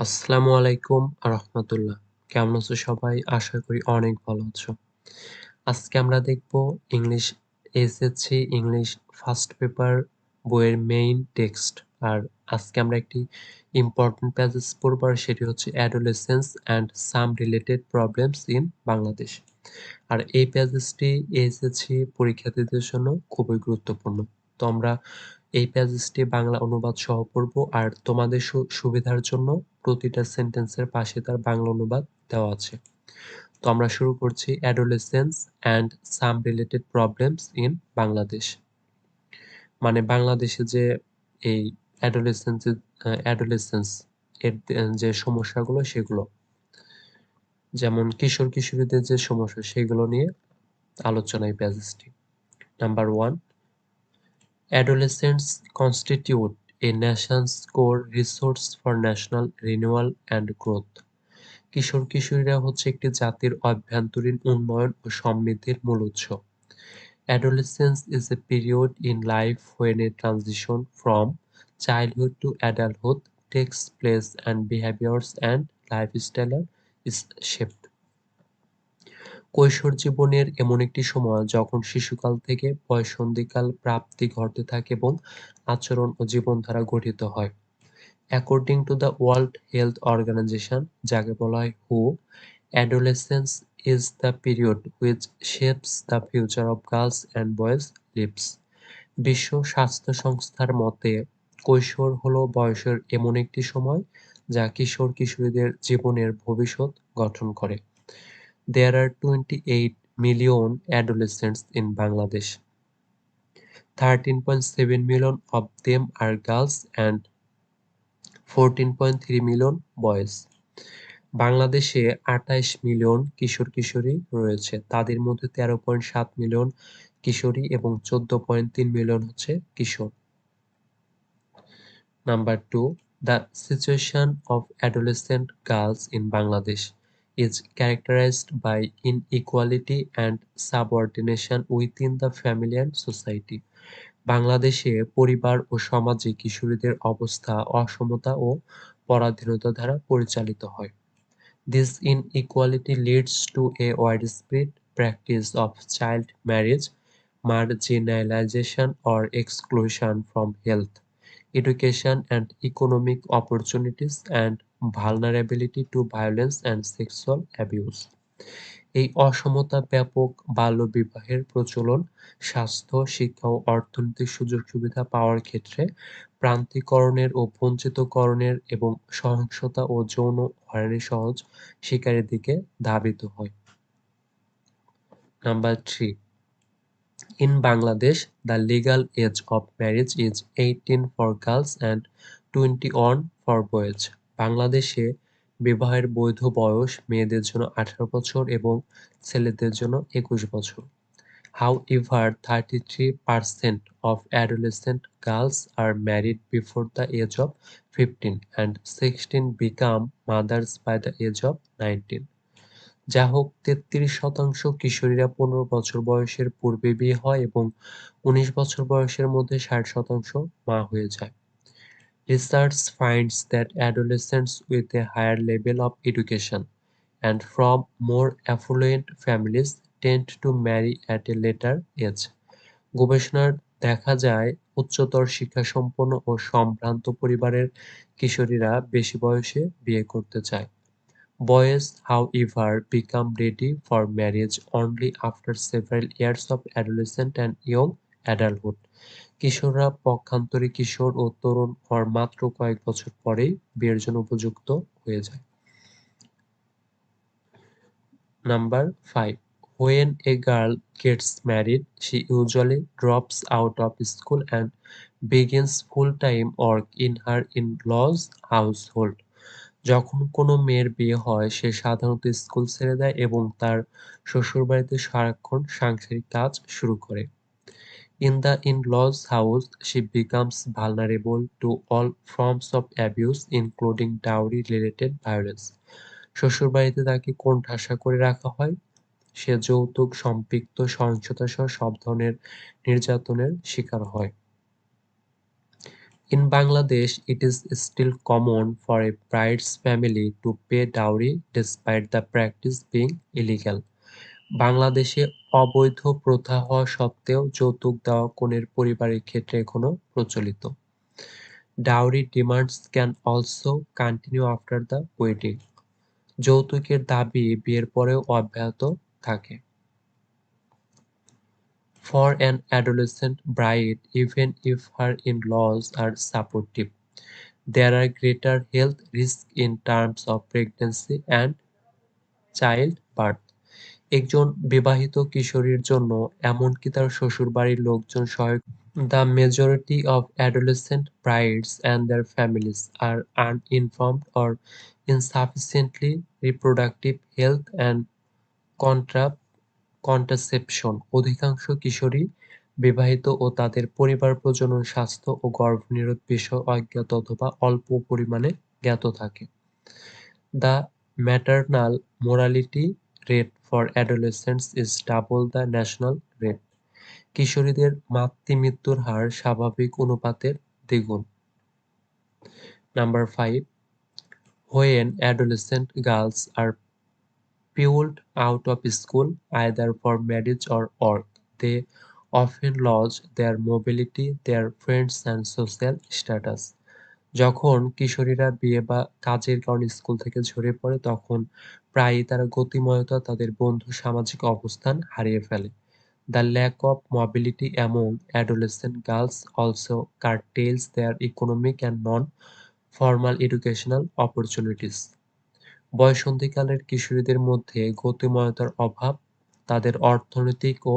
আসসালামু আলাইকুম রাহমাতুল্লাহ। কেমন আছো সবাই? আশা করি অনেক ভালো আছো। আজকে আমরা দেখব English SSC English first paper বইয়ের মেইন টেক্সট। আর আজকে আমরা একটি ইম্পর্টেন্ট প্যাসেজ পড়ব আর সেটি হচ্ছে adolescence and some related problems in Bangladesh. আর এই প্যাসেজটি এসএসসি পরীক্ষার্থীদের জন্য খুবই গুরুত্বপূর্ণ। তো আমরা এই প্যাসেজটি বাংলা অনুবাদ সহ পড়ব আর তোমাদের সুবিধার জন্য প্রতিটা সেন্টেন্সের পাশে তার বাংলা অনুবাদ দেওয়া আছে। তো আমরা শুরু করছি adolescence and some related problems in Bangladesh. মানে বাংলাদেশে যে এই অ্যাডোলেসেন্স এর যে সমস্যাগুলো সেগুলো, যেমন কিশোর কিশোরীদের যে সমস্যা সেগুলো নিয়ে আলোচনা এই প্যাসেজটি। Number 1, adolescents constitute a nation's core resource for national renewal and growth. কিশোর কিশোরীরা হচ্ছে একটি জাতির অভ্যন্তরীণ উন্নয়ন ও সমৃদ্ধির মূল উৎস। Adolescence is a period in life when a transition from childhood to adulthood takes place and behaviors and lifestyle is shaped. কৈশোর জীবনের এমন একটি সময় যখন শিশুকাল থেকে বয়ঃসন্ধিকাল প্রাপ্তি ঘটতে থাকে এবং আচরণ ও জীবনধারা গঠিত হয়। According to the World Health Organization, যাকে বলা হয় WHO, adolescence is the period which shapes the future of girls and boys' lives. বিশ্ব স্বাস্থ্য সংস্থার মতে কৈশোর হলো বয়সের এমন একটি সময় যা কিশোর কিশোরীদের জীবনের ভবিষ্যৎ গঠন করে। There are 28 million adolescents in Bangladesh. 13.7 million of them are girls and 14.3 million boys. বাংলাদেশে ২৮ মিলিয়ন কিশোর-কিশোরী রয়েছে। তাদের মধ্যে ১৩.৭ মিলিয়ন কিশোরী এবং ১৪.৩ মিলিয়ন হচ্ছে কিশোর। Number 2, the situation of adolescent girls in Bangladesh is characterized by inequality and subordination within the family and society. বাংলাদেশে পরিবার ও সমাজে কিশোরীদের অবস্থা অসমতা ও পরাধীনতা দ্বারা পরিচালিত হয়। This inequality leads to a widespread practice of child marriage, marginalization or exclusion from health, education and economic opportunities, and vulnerability to violence and sexual abuse. এই অসমতা ব্যাপক বাল্যবিবাহের প্রচলন, স্বাস্থ্য, শিক্ষা ও অর্থনৈতিক সুযোগ-সুবিধা পাওয়ার ক্ষেত্রে প্রান্তিকরণের ও বঞ্চিতকরণের এবং সহিংসতা ও যৌন হয়রানির সহজ শিকারের দিকে ধাবিত হয়। Number 3, in Bangladesh, the legal age of marriage is 18 for girls and 21 for boys. বাংলাদেশে বিবাহের বৈধ বয়স মেয়েদের জন্য 18 বছর এবং ছেলেদের জন্য 21 বছর। However, 33% of adolescent girls are married before the age of 15 and 16 become mothers by the age of 19. যা হোক, 33% কিশোরীরা 15 বছর বয়সের পূর্বে বিয়ে হয় এবং 19 বছর বয়সের মধ্যে 60% মা হয়ে যায়। Research finds that adolescents with a higher level of education and from more affluent families tend to marry at a later age. গবেষণায় দেখা যায় উচ্চতর শিক্ষাসম্পন্ন ও সম্ভ্রান্ত পরিবারের কিশোরীরা বেশি বয়সে বিয়ে করতে চায়। Boys, however, become ready for marriage only after several years of adolescent and young adulthood. কিশোররা পক্ষান্তরে কিশোর ও তরুণ হওয়ার মাত্র কয়েক বছর পরেই বিয়ের জন্য উপযুক্ত হয়ে যায়। Number 5, when a girl gets married, she usually drops out of school and begins full-time work in her in-laws household. যখন কোনো মেয়ের বিয়ে হয় সে সাধারণত স্কুল ছেড়ে দেয় এবং তার শ্বশুরবাড়িতে সারাক্ষণ সাংসারিক কাজ শুরু করে। In the in-laws house, she becomes vulnerable to all forms of abuse, including dowry-related violence. শ্বশুরবাড়িতে তাকে কোণঠাসা করে রাখা হয়। সে যৌতুক সম্পৃক্ত সহিংসতা সহ সব ধরনের নির্যাতনের শিকার হয়। In Bangladesh, it is still common for a bride's family to pay dowry despite the practice being illegal. বাংলাদেশে অবৈধ প্রথা হওয়া সত্ত্বেও যৌতুক দেওয়া কনের পরিবারের ক্ষেত্রে এখনো প্রচলিত। Dowry demands can also continue after the wedding. যৌতুকের দাবি বিয়ের পরেও অব্যাহত থাকে। For an adolescent bride, even if her in-laws are supportive, there are greater health risks in terms of pregnancy and childbirth. একজন বিবাহিত কিশোরীর জন্য এমনকি তার শ্বশুরবাড়ির লোকজন সহায়ক। The majority of adolescent brides and their families are uninformed or insufficiently reproductive health and contraception. অধিকাংশ কিশোরী বিবাহিত ও তাদের পরিবার প্রজনন স্বাস্থ্য ও গর্ভনিরোধ বিষয়ে অজ্ঞাত অথবা অল্প পরিমাণে জ্ঞাত থাকে। The maternal mortality rate for adolescents is double the national rate. কিশোরীদের মাতৃমৃত্যুর হার স্বাভাবিক অনুপাতের দ্বিগুণ। Number 5. When adolescent girls are pulled out of school, either for marriage or work, they often lose their mobility, their friends and social status. যখন কিশোরীরা বিয়ে বা কাজের কারণে school থেকে ঝরে পড়ে তখন প্রায়ই তারা গতিময়তা, তাদের বন্ধু, সামাজিক অবস্থান হারিয়ে ফেলে। The lack of mobility among adolescent girls also curtails their economic and non-formal educational opportunities. বয়ঃসন্ধিকালের কিশোরীদের মধ্যে গতিময়তার অভাব তাদের অর্থনৈতিক ও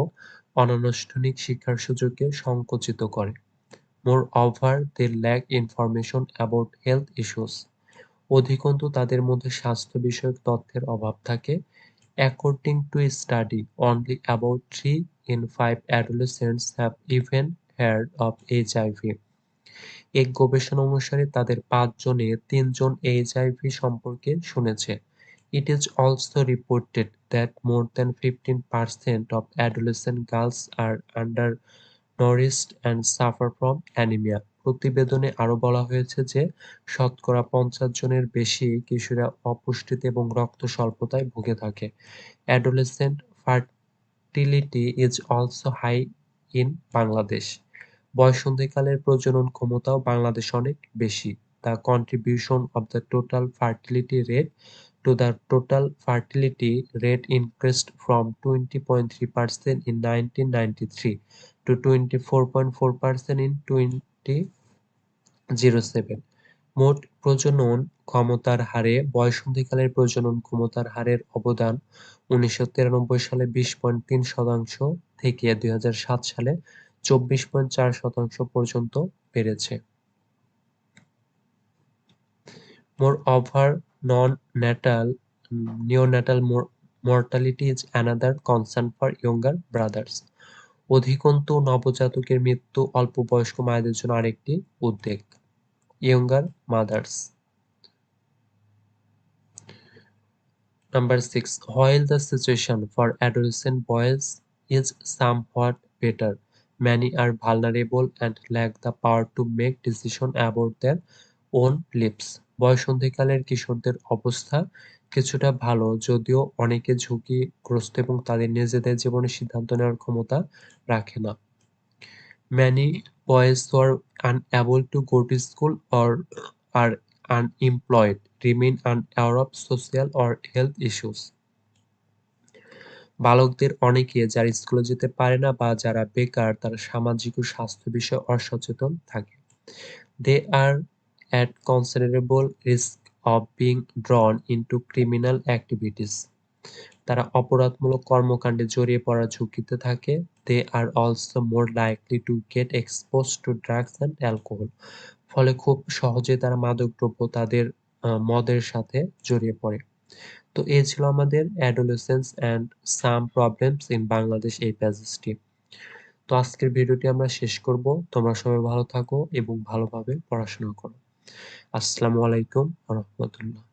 অনানুষ্ঠানিক শিক্ষার সুযোগকে সংকুচিত করে। Moreover, they lack information about health issues. অধিকন্তু তাদের মধ্যে স্বাস্থ্য বিষয়ক তথ্যের অভাব থাকে। According to a study, only about 3 in 5 adolescents have even heard of HIV. এক গবেষণা অনুসারে তাদের 5 জনে 3 জন এইচআইভি সম্পর্কে শুনেছে। It is also reported that more than 15% of adolescent girls are undernourished and suffer from anemia. প্রতিবেদনে আরো বলা হয়েছে যে শতকরা 50 জনের বেশি কিশোরীরা অপুষ্টিতে এবং রক্ত স্বল্পতায় ভুগে থাকে। Adolescent fertility is also high in Bangladesh. বয়ঃসন্ধিকালের প্রজনন ক্ষমতাও বাংলাদেশে অনেক বেশি। The contribution of the total fertility rate to the total fertility rate increased from 20.3% in 1993 to 24.4% in 2007. মোট প্রজনন ক্ষমতার হারে বয়ঃসন্ধিকালের প্রজনন ক্ষমতার হারের অবদান 1993 সালে 20.3% থেকে 2007 সালে 24.4% পর্যন্ত বেড়েছে। Moreover, neonatal mortality is another concern for younger brothers. অধিকন্তু নবজাতকের মৃত্যু অল্প বয়স্ক মায়েদের জন্য আরেকটি উদ্বেগ। Younger mothers. Number 6. While the situation for adolescent boys is somewhat better, many are vulnerable and lack the power to make decisions about their own lives. বয়ঃসন্ধিকালের কিশোরদের অবস্থা কিছুটা ভালো, যদিও অনেকে ঝুঁকিগ্রস্ত এবং তাদের নিজেদের জীবনের সিদ্ধান্ত নেওয়ার ক্ষমতা রাখে না। Many boys who are unable to go to school or are unemployed remain unaware of social or health issues. বালকদের অনেকে যারা স্কুলে যেতে পারে না বা যারা বেকার তারা সামাজিক ও স্বাস্থ্য বিষয়ে অসচেতন থাকে। They are at considerable risk of being drawn into criminal activities. তারা অপরাধমূলক কর্মকাণ্ডে জড়িয়ে পড়ার ঝুঁকিতে থাকে। They are also more likely to get exposed to drugs and alcohol. ফলে খুব সহজে তারা মাদকদ্রব্য তাদের মদের সাথে জড়িয়ে পড়ে। তো এই ছিল আমাদের adolescence and some problems in Bangladesh এই প্যাসেজটি। তো আজকের ভিডিওটি আমরা শেষ করব। তোমরা সবাই ভালো থাকো এবং ভালোভাবে পড়াশোনা করো। আসসালামু আলাইকুম ওয়া রাহমাতুল্লাহ।